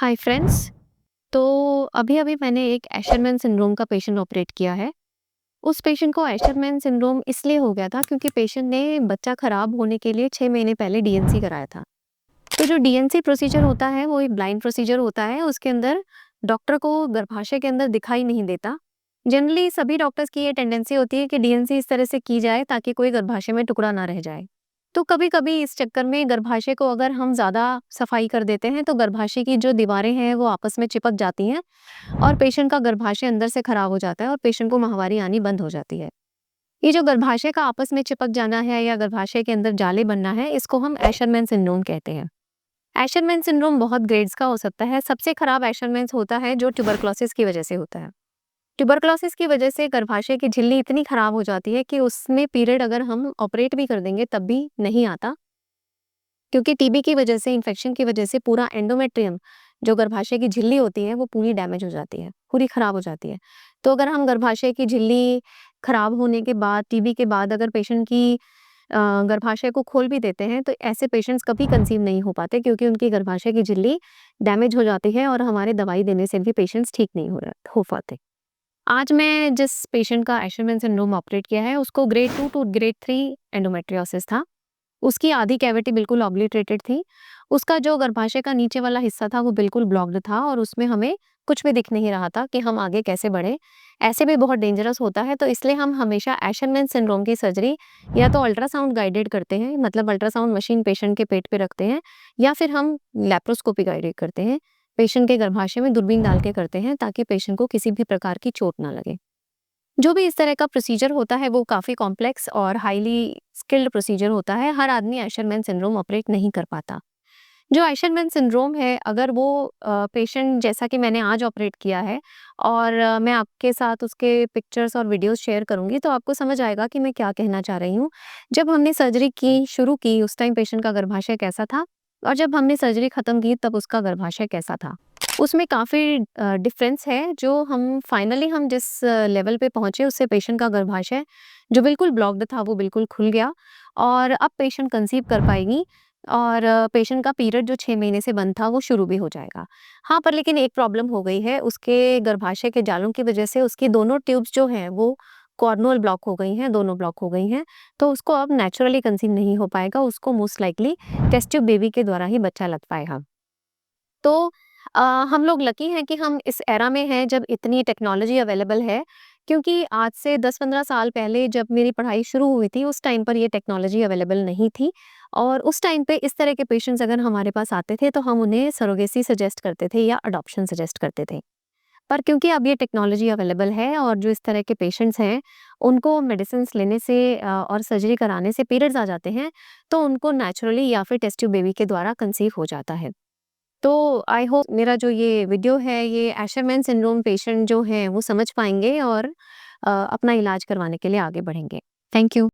Hi friends. तो अभी-अभी मैंने एक एशरमैन सिंड्रोम का पेशेंट ऑपरेट किया है। उस पेशेंट को एशरमैन सिंड्रोम इसलिए हो गया था क्योंकि पेशेंट ने बच्चा खराब होने के लिए 6 महीने पहले डीएनसी कराया था। तो जो डीएनसी प्रोसीजर होता है वो एक ब्लाइंड प्रोसीजर होता है। उसके अंदर डॉक्टर को गर्भाशय के अंदर दिखाई नहीं देता। जनरली सभी डॉक्टर्स की ये टेंडेंसी होती है कि डीएनसी इस तरह से की जाए ताकि कोई गर्भाशय में टुकड़ा ना रह जाए। तो कभी-कभी इस चक्कर में गर्भाशय को अगर हम ज़्यादा सफाई कर देते हैं तो गर्भाशय की जो दीवारें हैं वो आपस में चिपक जाती हैं और पेशेंट का गर्भाशय अंदर से खराब हो जाता है और पेशेंट को माहवारी आनी बंद हो जाती है। ये जो गर्भाशय का आपस में चिपक जाना है या गर्भाशय के अंदर जाले बनना है, इसको हम एशरमैन सिंड्रोम कहते हैं। एशरमैन सिंड्रोम बहुत ग्रेड्स का हो सकता है। सबसे खराब एशरमैन होता है जो ट्यूबरकुलोसिस की वजह से होता है। ट्यूबरकुलोसिस की वजह से गर्भाशय की झिल्ली इतनी खराब हो जाती है कि उसमें पीरियड अगर हम ऑपरेट भी कर देंगे तब भी नहीं आता, क्योंकि टीबी की वजह से, इन्फेक्शन की वजह से पूरा एंडोमेट्रियम जो गर्भाशय की झिल्ली होती है वो पूरी डैमेज हो जाती है, पूरी खराब हो जाती है। तो अगर हम गर्भाशय की झिल्ली खराब होने के बाद, टीबी के बाद अगर पेशेंट की गर्भाशय को खोल भी देते हैं तो ऐसे पेशेंट्स कभी कंसीव नहीं हो पाते, क्योंकि उनकी गर्भाशय की झिल्ली डैमेज हो जाती है और हमारे दवाई देने से भी पेशेंट्स ठीक नहीं हो पाते। आज मैं जिस पेशेंट का एशरमैन सिंड्रोम ऑपरेट किया है उसको ग्रेड 2 टू ग्रेड 3 एंडोमेट्रियोसिस था। उसकी आधी कैविटी बिल्कुल ऑब्लिटरेटेड थी। उसका जो गर्भाशय का नीचे वाला हिस्सा था वो बिल्कुल ब्लॉक्ड था और उसमें हमें कुछ भी दिख नहीं रहा था कि हम आगे कैसे बढ़ें। ऐसे भी बहुत डेंजरस होता है, तो इसलिए हम हमेशा एशरमैन सिंड्रोम की सर्जरी या तो अल्ट्रासाउंड गाइडेड करते हैं, मतलब अल्ट्रासाउंड मशीन पेशेंट के पेट पे रखते हैं, या फिर हम लैप्रोस्कोपी गाइडेड करते हैं। पेशेंट के गर्भाशय में दूरबीन डाल के करते हैं ताकि पेशेंट को किसी भी प्रकार की चोट ना लगे। जो भी इस तरह का प्रोसीजर होता है वो काफ़ी कॉम्प्लेक्स और हाईली स्किल्ड प्रोसीजर होता है। हर आदमी एशरमैन सिंड्रोम ऑपरेट नहीं कर पाता। जो एशरमैन सिंड्रोम है, अगर वो पेशेंट जैसा कि मैंने आज ऑपरेट किया है और मैं आपके साथ उसके पिक्चर्स और वीडियोस शेयर करूँगी तो आपको समझ आएगा कि मैं क्या कहना चाह रही हूँ। जब हमने सर्जरी की शुरू की उस टाइम पेशेंट का गर्भाशय कैसा था और जब हमने सर्जरी खत्म की तब उसका गर्भाशय कैसा था। उसमें काफ़ी डिफ़रेंस है। जो हम फाइनली हम जिस लेवल पे पहुँचे उससे पेशेंट का गर्भाशय जो बिल्कुल ब्लॉक्ड था वो बिल्कुल खुल गया और अब पेशेंट कंसीव कर पाएगी और पेशेंट का पीरियड जो 6 महीने से बंद था वो शुरू भी हो जाएगा। हाँ, पर लेकिन एक प्रॉब्लम हो गई है, उसके गर्भाशय के जालों की वज़ह से उसकी दोनों ट्यूब्स जो हैं वो कॉर्नुअल ब्लॉक हो गई हैं, दोनों ब्लॉक हो गई हैं। तो उसको अब नेचुरली कंसीव नहीं हो पाएगा, उसको most likely test tube baby के द्वारा ही बच्चा लग पाएगा। तो हम लोग लकी हैं कि हम इस एरा में हैं जब इतनी टेक्नोलॉजी अवेलेबल है, क्योंकि आज से 10-15 साल पहले जब मेरी पढ़ाई शुरू हुई थी उस टाइम पर ये टेक्नोलॉजी अवेलेबल नहीं थी और उस टाइम पे इस तरह के पेशेंट्स अगर हमारे पास आते थे तो हम उन्हें सरोगेसी सजेस्ट करते थे या अडॉप्शन सजेस्ट करते थे। पर क्योंकि अब ये टेक्नोलॉजी अवेलेबल है और जो इस तरह के पेशेंट्स हैं उनको मेडिसिन्स लेने से और सर्जरी कराने से पीरियड्स आ जाते हैं, तो उनको नेचुरली या फिर टेस्ट ट्यूब बेबी के द्वारा कंसीव हो जाता है। तो आई होप मेरा जो ये वीडियो है ये एशरमैन सिंड्रोम पेशेंट जो हैं वो समझ पाएँगे और अपना इलाज करवाने के लिए आगे बढ़ेंगे। Thank you.